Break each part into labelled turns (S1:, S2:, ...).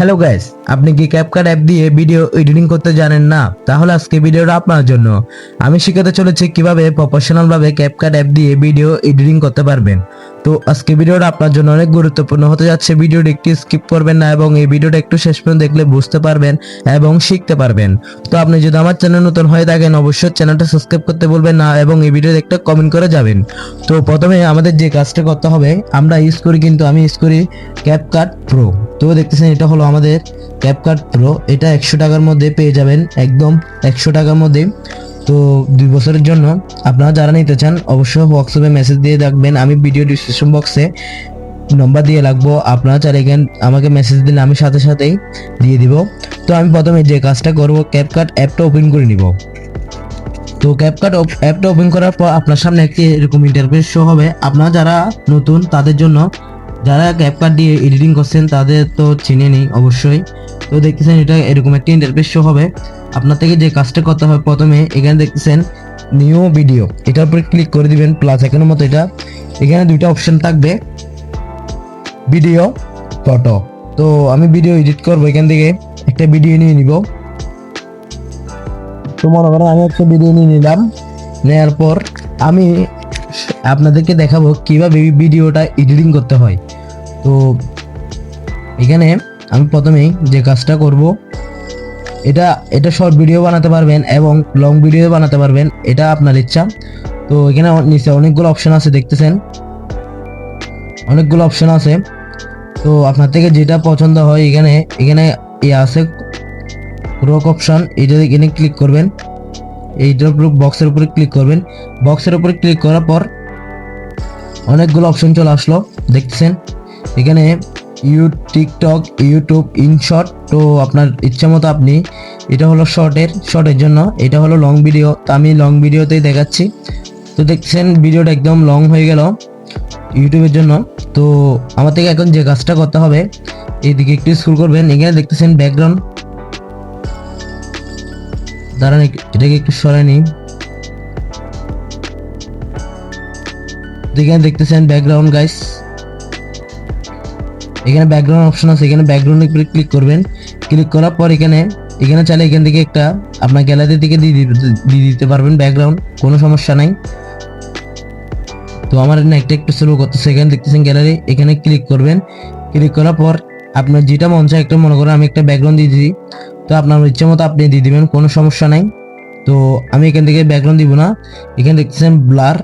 S1: Hello guys, আপনি কি CapCut app দিয়ে ভিডিও এডিটিং করতে জানেন না? তাহলে আজকে ভিডিওটা আপনার জন্য। আমি শিখাতে চলেছি কিভাবে প্রফেশনাল ভাবে ক্যাপকাট অ্যাপ দিয়ে ভিডিও এডিটিং করতে পারবেন। তো আজকে ভিডিওটা আপনার জন্য অনেক গুরুত্বপূর্ণ হতে যাচ্ছে। ভিডিওটা একটু স্কিপ করবেন না এবং এই ভিডিওটা একটু শেষ পর্যন্ত দেখলে বুঝতে পারবেন এবং শিখতে পারবেন। তো আপনি যদি আমার চ্যানেল নতুন হয়ে থাকেন অবশ্যই চ্যানেলটা সাবস্ক্রাইব করতে ভুলবেন না এবং এই ভিডিওতে একটা কমেন্ট করে যাবেন। তো প্রথমে আমাদের যে কাজটা করতে হবে, আমরা ইউজ করি কিন্তু আমি ইউজ করি ক্যাপকাট প্রো। তো দেখতেছেন এটা হলো আমাদের ক্যাপকাট প্রো। এটা 100 টাকার মধ্যে পেয়ে যাবেন, একদম 100 টাকার মধ্যে। তো 2 বছরের জন্য আপনারা যারা নিতে চান অবশ্যই হোয়াটসঅ্যাপে মেসেজ দিয়ে রাখবেন। আমি ভিডিও ডিসক্রিপশন বক্সে নম্বর দিয়ে রাখবো, আপনারা চাইলে এখানে আমাকে মেসেজ দিলে আমি সাথে সাথেই দিয়ে দিব। তো আমি প্রথমে যে কাজটা করব, ক্যাপকাট অ্যাপটা ওপেন করে নিব। তো ক্যাপকাট অ্যাপটা ওপেন করার পর আপনার সামনে একটি এরকম ইন্টারফেস শো হবে। আপনারা যারা নতুন তাদের জন্য, যারা ক্যাপকাট দিয়ে এডিটিং করছেন তাদের তো চিনে নেই অবশ্যই। তো দেখতেছেন এটা এরকম একটি ইন্টারফেস শো হবে। আপনার থেকে যে কাজটা করতে হবে, প্রথমে এখানে দেখতেছেন নিউ ভিডিও, এটার উপরে ক্লিক করে দিবেন প্লাস আইকনের মতো। এটা এখানে দুইটা অপশন থাকবে, ভিডিও, ফটো। তো আমি ভিডিও এডিট করবো, এখান থেকে একটা ভিডিও নিয়ে নিব। তো মনে করেন আমি একটা ভিডিও নিয়ে নিলাম। নেওয়ার পর আমি আপনাদেরকে দেখাবো কিভাবে ভিডিওটা এডিটিং করতে হয়। তো এখানে আমি প্রথমেই যে কাজটা করব, এটা এটা শর্ট ভিডিও বানাতে পারবেন এবং লং ভিডিও বানাতে পারবেন, এটা আপনার ইচ্ছা। তো এখানে নিচে অনেকগুলো অপশন আছে, দেখতেছেন অনেকগুলো অপশন আছে। তো আপনার থেকে যেটা পছন্দ হয় এখানে এখানে আছে রক অপশন, এটা এখানে ক্লিক করবেন। এইটার উপর বক্সের উপরে ক্লিক করবেন। বক্সের উপরে ক্লিক করার পর অনেকগুলো অপশন চলে আসলো, দেখছেন এখানে টিকটক, ইউটিউব, ইনশর্ট। তো আপনার ইচ্ছা মতো আপনি, এটা হলো শর্টের জন্য, এটা হলো লং ভিডিও। তো আমি লং ভিডিওতেই দেখাচ্ছি। তো দেখছেন ভিডিওটা একদম লং হয়ে গেল ইউটিউবের জন্য। তো আমার থেকে এখন যে কাজটা করতে হবে, এইদিকে একটু স্ক্রল করবেন। এখানে দেখতেছেন ব্যাকগ্রাউন্ড, দাঁড়ান এটাকে একটু সরাই নিই। এখানে দেখতেছেন ব্যাকগ্রাউন্ড গাইস, এখানে ব্যাকগ্রাউন্ড অপশন আছে, এখানে ব্যাকগ্রাউন্ডে ক্লিক করবেন। ক্লিক করার পর এখানে এখানে চাইলে এখান থেকে একটা আপনার গ্যালারি থেকে দিয়ে দিতে পারবেন ব্যাকগ্রাউন্ড, কোনো সমস্যা নাই। তো আমার একটা একটু স্লো করতেছে, এখানে দেখতেছেন গ্যালারি, এখানে ক্লিক করবেন। ক্লিক করার পর আপনার যেটা মন চায়, একটা মনে করেন আমি একটা ব্যাকগ্রাউন্ড দিয়ে দিই। তো আপনার ইচ্ছা মতো আপনি দিয়ে দিবেন, কোনো সমস্যা নাই। তো আমি এখান থেকে ব্যাকগ্রাউন্ড দিব না। এখানে দেখতেছেন ব্লার,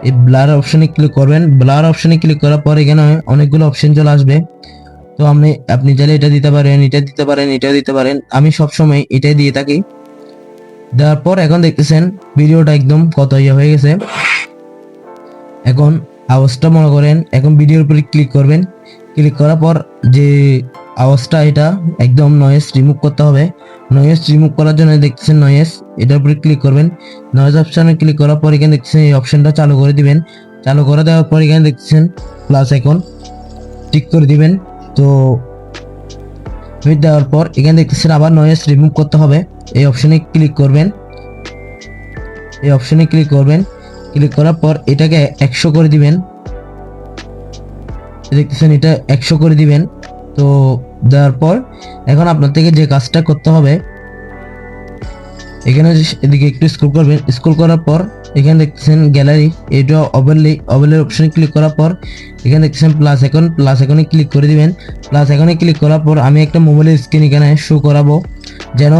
S1: এই ব্লার অপশনে ক্লিক করবেন। ব্লার অপশনে ক্লিক করার পর এখানে অনেকগুলো অপশন চলে আসবে। তো আপনি চাইলে এটা দিতে পারেন, এটা দিতে পারেন, এটাও দিতে পারেন। আমি সবসময় এটাই দিয়ে থাকি। দেওয়ার পর এখন দেখতেছেন ভিডিওটা একদম কত হয়ে গেছে। এখন আওয়াজটা মনে করেন, এখন ভিডিওর উপরে ক্লিক করবেন। ক্লিক করার পর যে আওয়াজটা, এটা একদম নয়েজ রিমুভ করতে হবে। নয়েজ রিমুভ করার জন্য দেখতেছেন নয়েজ, এটার উপরে ক্লিক করবেন। নয়েজ অপশনে ক্লিক করার পর এখানে দেখতেছেন এই অপশনটা চালু করে দিবেন। চালু করে দেওয়ার পর এখানে দেখতেছেন প্লাস আইকন, টিক করে দিবেন। তো দেওয়ার পর এখানে দেখতেছেন আবার নয়েজ রিমুভ করতে হবে, এই অপশনে ক্লিক করবেন। এই অপশনে ক্লিক করবেন। ক্লিক করার পর এটাকে 100 করে দিবেন, দেখতেছেন এটা 100 করে দিবেন। তো দেওয়ার পর এখন আপনার থেকে যে কাজটা করতে হবে, এখানে এদিকে একটু স্ক্রল করবেন। স্ক্রল করার পর এখানে দেখতেছেন গ্যালারি, এটা ওভারলে অপশনে ক্লিক করার পর এখানে দেখতেছেন প্লাস আইকনে ক্লিক করে দিবেন। প্লাস আইকনে ক্লিক করার পর আমি একটা মোবাইলের স্ক্রিন এখানে শো করাবো, যেন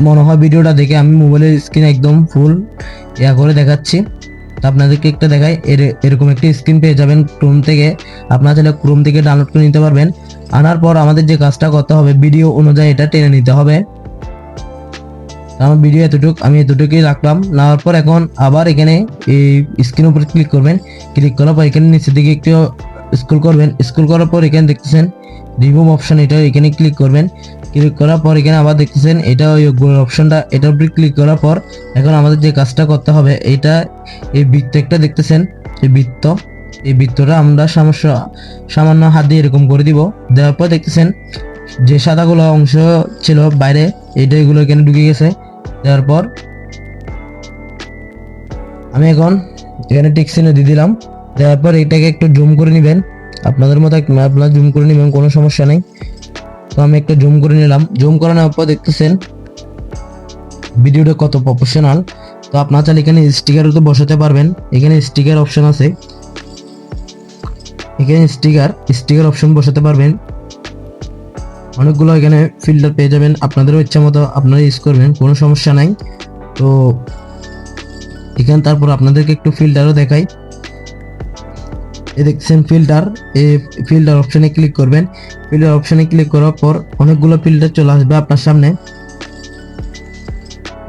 S1: মনে হয় ভিডিওটা দেখে আমি মোবাইলের স্ক্রিন একদম ফুল করে দেখাচ্ছি। আপনাদেরকে একটা দেখাই, এরকম একটি স্ক্রিন পেয়ে যাবেন ক্রোম থেকে। আপনারা চাইলে ক্রোম থেকে ডাউনলোড করে নিতে পারবেন। আনার পর আমাদের যে কাজটা করতে হবে, ভিডিও অনুযায়ী এটা টেনে নিতে হবে। আমার ভিডিও আমি এতটুকুই রাখলাম। নেওয়ার পর এখন আবার এখানে এই স্ক্রিনের উপরে ক্লিক করবেন। ক্লিক করার পর এখানে নিচের দিকে একটু স্ক্রল করবেন। স্ক্রল করার পর এখানে দেখতেছেন রিমুভ অপশন, এটা এখানে ক্লিক করবেন। ক্লিক করার পর এখানে আবার দেখতেছেন এটা ওই অপশনটা, এটার উপরে ক্লিক করার পর এখন আমাদের যে কাজটা করতে হবে, এটা এই বৃত্ত একটা দেখতেছেন, এই বৃত্তটা আমরা সামান্য হাত দিয়ে এরকম করে দিব। দেওয়ার পর দেখতেছেন যে সাদাগুলো অংশ ছিল বাইরে, এগুলো এখানে ঢুকে গেছে। দেওয়ার পর আমি এখন এখানে টিক চিহ্ন দিয়ে দিলাম। দেওয়ার পর এটাকে একটু জুম করে নেবেন, আপনাদের মতো আপনারা জুম করে নেবেন, কোনো সমস্যা নেই। তো আমি একটা জুম করে নিলাম, জুম করে নেওয়ার পর দেখতেছেন ভিডিওটা কত প্রফেশনাল। তো আপনারা চাইলে এখানে স্টিকারও তো বসাতে পারবেন, এখানে স্টিকার অপশন আছে, এখানে স্টিকার অপশন বসাতে পারবেন। অনেকগুলো এখানে ফিল্টার পেয়ে যাবেন, আপনাদেরও ইচ্ছা মতো আপনারা ইউজ করবেন, কোনো সমস্যা নাই। তো এখানে তারপর আপনাদেরকে একটু ফিল্টারও দেখাই। এই দেখছেন ফিল্টার, এই ফিল্টার অপশনে ক্লিক করবেন। ফিল্টার অপশনে ক্লিক করার পর অনেকগুলো ফিল্টার চলে আসবে আপনার সামনে,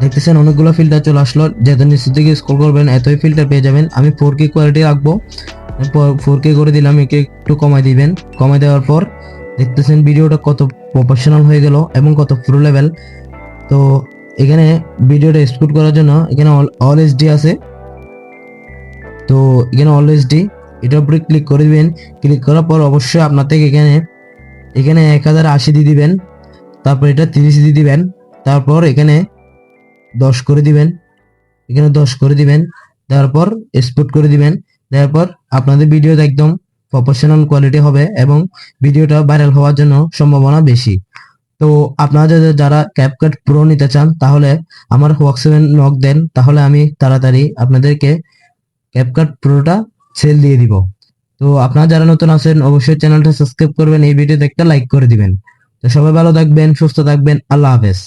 S1: দেখতেছেন অনেকগুলো ফিল্টার চলে আসলো। যত নিচের দিকে স্ক্রল করবেন এতই ফিল্টার পেয়ে যাবেন। আমি 4K কোয়ালিটি রাখবো, 4K করে দিলাম, একে একটু কমাই দিবেন। কমাই দেওয়ার পর দেখতেছেন ভিডিওটা কত প্রফেশনাল হয়ে গেল এবং কত প্রো লেভেল। তো এখানে ভিডিওটা এক্সপোর্ট করার জন্য এখানে অল এইচডি আছে, তো এখানে অল এইচডি এটার উপরে ক্লিক করে দিবেন। ক্লিক করার পর অবশ্যই আপনার থেকে এখানে এখানে 1080 দিয়ে দিবেন, তারপর এটা 30 দিয়ে দিবেন, তারপর এখানে 10 করে দিবেন, এখানে 10 করে দিবেন, তারপর এক্সপোর্ট করে দিবেন। তারপর আপনাদের ভিডিওটা একদম প্রফেশনাল কোয়ালিটি হবে এবং ভিডিওটা ভাইরাল হওয়ার জন্য সম্ভাবনা বেশি। তো আপনারা যারা ক্যাপকাট প্রো নিতে চান তাহলে আমার হোয়াটসঅ্যাপে নক দেন, তাহলে আমি তাড়াতাড়ি আপনাদেরকে ক্যাপকাট প্রোটা সেল দিয়ে দিব। তো আপনারা যারা নতুন আছেন অবশ্যই চ্যানেলটা সাবস্ক্রাইব করবেন, এই ভিডিও দেখতে লাইক করে দিবেন। তো সবাই ভালো থাকবেন, সুস্থ থাকবেন, আল্লাহ হাফেজ।